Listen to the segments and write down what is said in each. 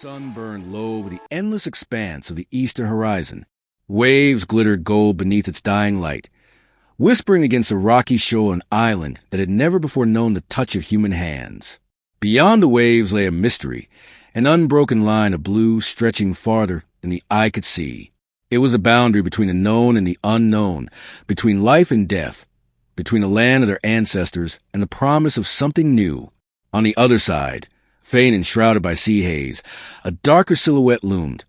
sun burned low over the endless expanse of the eastern horizon. Waves glittered gold beneath its dying light, whispering against a rocky shore and island that had never before known the touch of human hands. Beyond the waves lay a mystery, an unbroken line of blue stretching farther than the eye could see. It was a boundary between the known and the unknown, between life and death, between the land of their ancestors and the promise of something new. On the other side, faint and shrouded by sea haze, a darker silhouette loomed,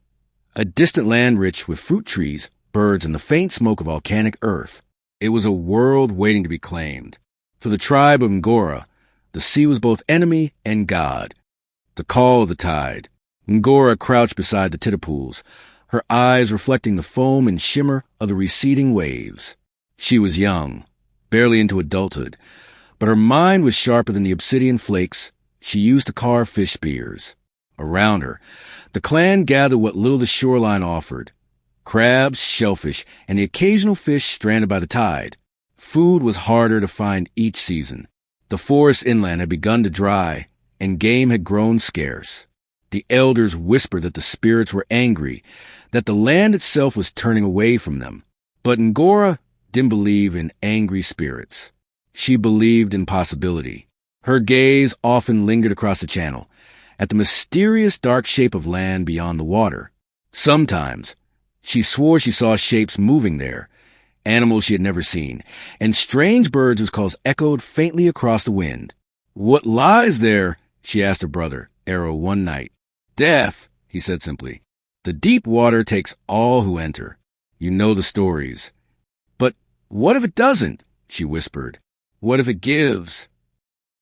a distant land rich with fruit trees, birds, and the faint smoke of volcanic earth. It was a world waiting to be claimed. For the tribe of Ngora, the sea was both enemy and god. The call of the tide. Ngora crouched beside the tide-pools, her eyes reflecting the foam and shimmer of the receding waves. She was young, barely into adulthood, but her mind was sharper than the obsidian flakes she used to carve fish spears. Around her, the clan gathered what little the shoreline offered: crabs, shellfish, and the occasional fish stranded by the tide. Food was harder to find each season. The forest inland had begun to dry, and game had grown scarce. The elders whispered that the spirits were angry, that the land itself was turning away from them. But Ngora didn't believe in angry spirits. She believed in possibility. Her gaze often lingered across the channel, at the mysterious dark shape of land beyond the water. Sometimes, she swore she saw shapes moving there, animals she had never seen, and strange birds whose calls echoed faintly across the wind. "What lies there?" she asked her brother, Arrow, one night. "Death," he said simply. "The deep water takes all who enter. You know the stories." "But what if it doesn't?" she whispered. "What if it gives?"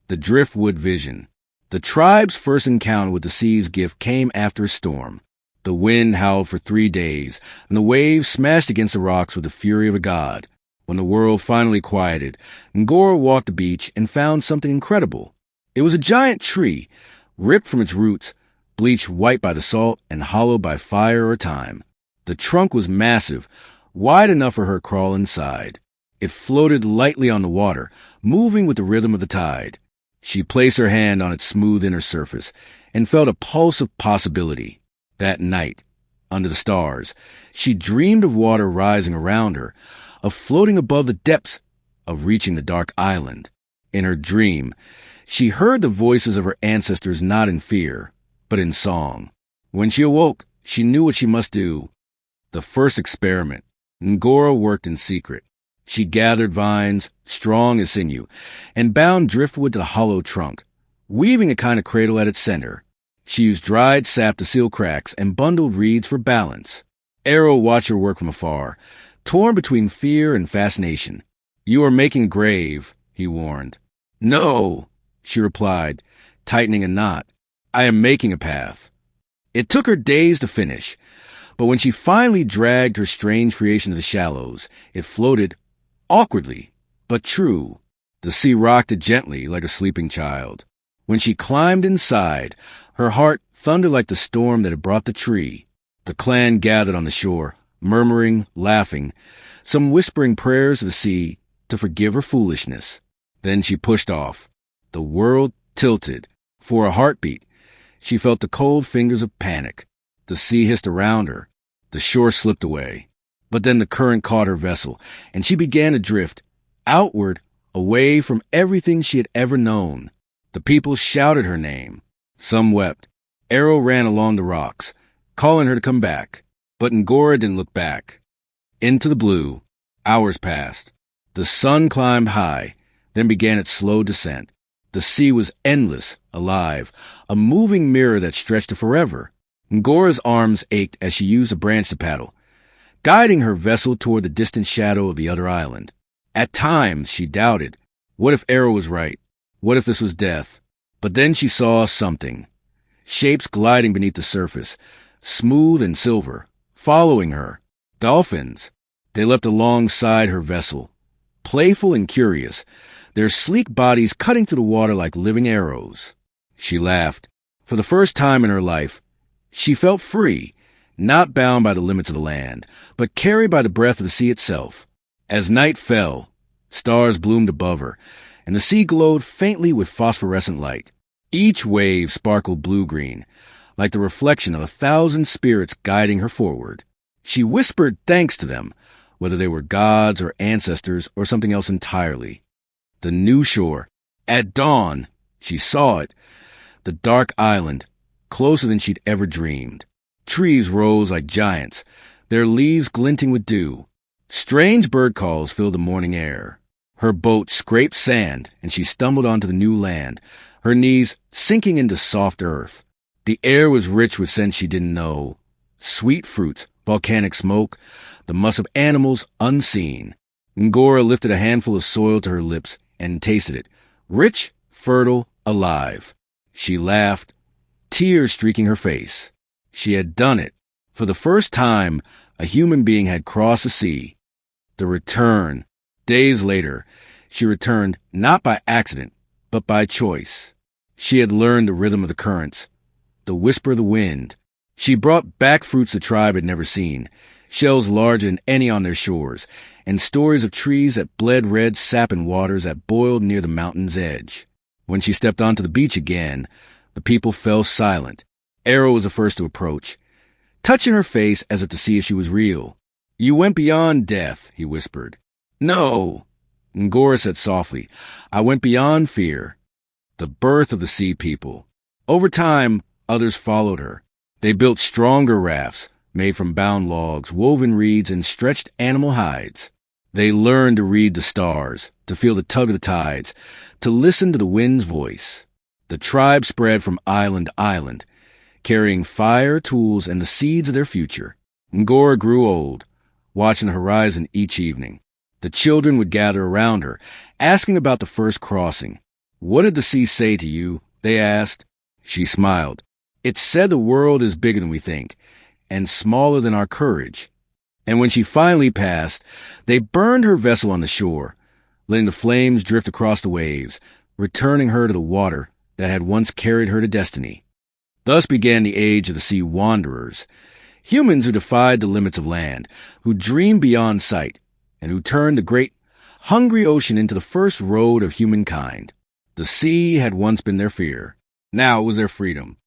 The driftwood vision. The tribe's first encounter with the sea's gift came after a storm. The wind howled for 3 days, and the waves smashed against the rocks with the fury of a god. When the world finally quieted, Ngora walked the beach and found something incredible. It was a giant tree, ripped from its roots, bleached white by the salt and hollowed by fire or time. The trunk was massive, wide enough for her to crawl inside. It floated lightly on the water, moving with the rhythm of the tide. She placed her hand on its smooth inner surface and felt a pulse of possibility. That night, under the stars, she dreamed of water rising around her, of floating above the depths, of reaching the dark island. In her dream, she heard the voices of her ancestors not in fear, but in song. When she awoke, she knew what she must do. The first experiment. Ngora worked in secret. She gathered vines, strong as sinew, and bound driftwood to the hollow trunk, weaving a kind of cradle at its center. She used dried sap to seal cracks and bundled reeds for balance. Arrow watched her work from afar, torn between fear and fascination. "You are making a grave," he warned. "No," she replied, tightening a knot. "I am making a path." It took her days to finish, but when she finally dragged her strange creation to the shallows, it floated awkwardly, but true. The sea rocked it gently like a sleeping child. When she climbed inside, her heart thundered like the storm that had brought the tree. The clan gathered on the shore, murmuring, laughing, some whispering prayers to the sea to forgive her foolishness. Then she pushed off. The world tilted. For a heartbeat, she felt the cold fingers of panic. The sea hissed around her. The shore slipped away. But then the current caught her vessel, and she began to drift, outward, away from everything she had ever known. The people shouted her name. Some wept. Arrow ran along the rocks, calling her to come back. But Ngora didn't look back. Into the blue, hours passed. The sun climbed high, then began its slow descent. The sea was endless, alive, a moving mirror that stretched to forever. Ngora's arms ached as she used a branch to paddle, guiding her vessel toward the distant shadow of the other island. At times, she doubted. What if Arrow was right? What if this was death? But then she saw something. Shapes gliding beneath the surface, smooth and silver, following her. Dolphins. They leapt alongside her vessel, playful and curious, their sleek bodies cutting through the water like living arrows. She laughed. For the first time in her life, she felt free, not bound by the limits of the land, but carried by the breath of the sea itself. As night fell, stars bloomed above her, and the sea glowed faintly with phosphorescent light. Each wave sparkled blue-green, like the reflection of 1,000 spirits guiding her forward. She whispered thanks to them, whether they were gods or ancestors or something else entirely. The new shore. At dawn, she saw it. The dark island, closer than she'd ever dreamed. Trees rose like giants, their leaves glinting with dew. Strange bird calls filled the morning air. Her boat scraped sand, and she stumbled onto the new land, her knees sinking into soft earth. The air was rich with scents she didn't know. Sweet fruits, volcanic smoke, the musk of animals unseen. Ngora lifted a handful of soil to her lips and tasted it. Rich, fertile, alive. She laughed, tears streaking her face. She had done it. For the first time, a human being had crossed the sea. The return. Days later, she returned not by accident, but by choice. She had learned the rhythm of the currents, the whisper of the wind. She brought back fruits the tribe had never seen, shells larger than any on their shores, and stories of trees that bled red sap in waters that boiled near the mountain's edge. When she stepped onto the beach again, the people fell silent. Arrow was the first to approach, touching her face as if to see if she was real. "You went beyond death," he whispered. "No," Ngora said softly. "I went beyond fear." The birth of the sea people. Over time, others followed her. They built stronger rafts, made from bound logs, woven reeds, and stretched animal hides. They learned to read the stars, to feel the tug of the tides, to listen to the wind's voice. The tribe spread from island to island, carrying fire, tools, and the seeds of their future. Ngora grew old, watching the horizon each evening. The children would gather around her, asking about the first crossing. "What did the sea say to you?" they asked. She smiled. "It said the world is bigger than we think, and smaller than our courage." And when she finally passed, they burned her vessel on the shore, letting the flames drift across the waves, returning her to the water that had once carried her to destiny. Thus began the age of the sea wanderers, humans who defied the limits of land, who dreamed beyond sight, and who turned the great, hungry ocean into the first road of humankind. The sea had once been their fear. Now it was their freedom.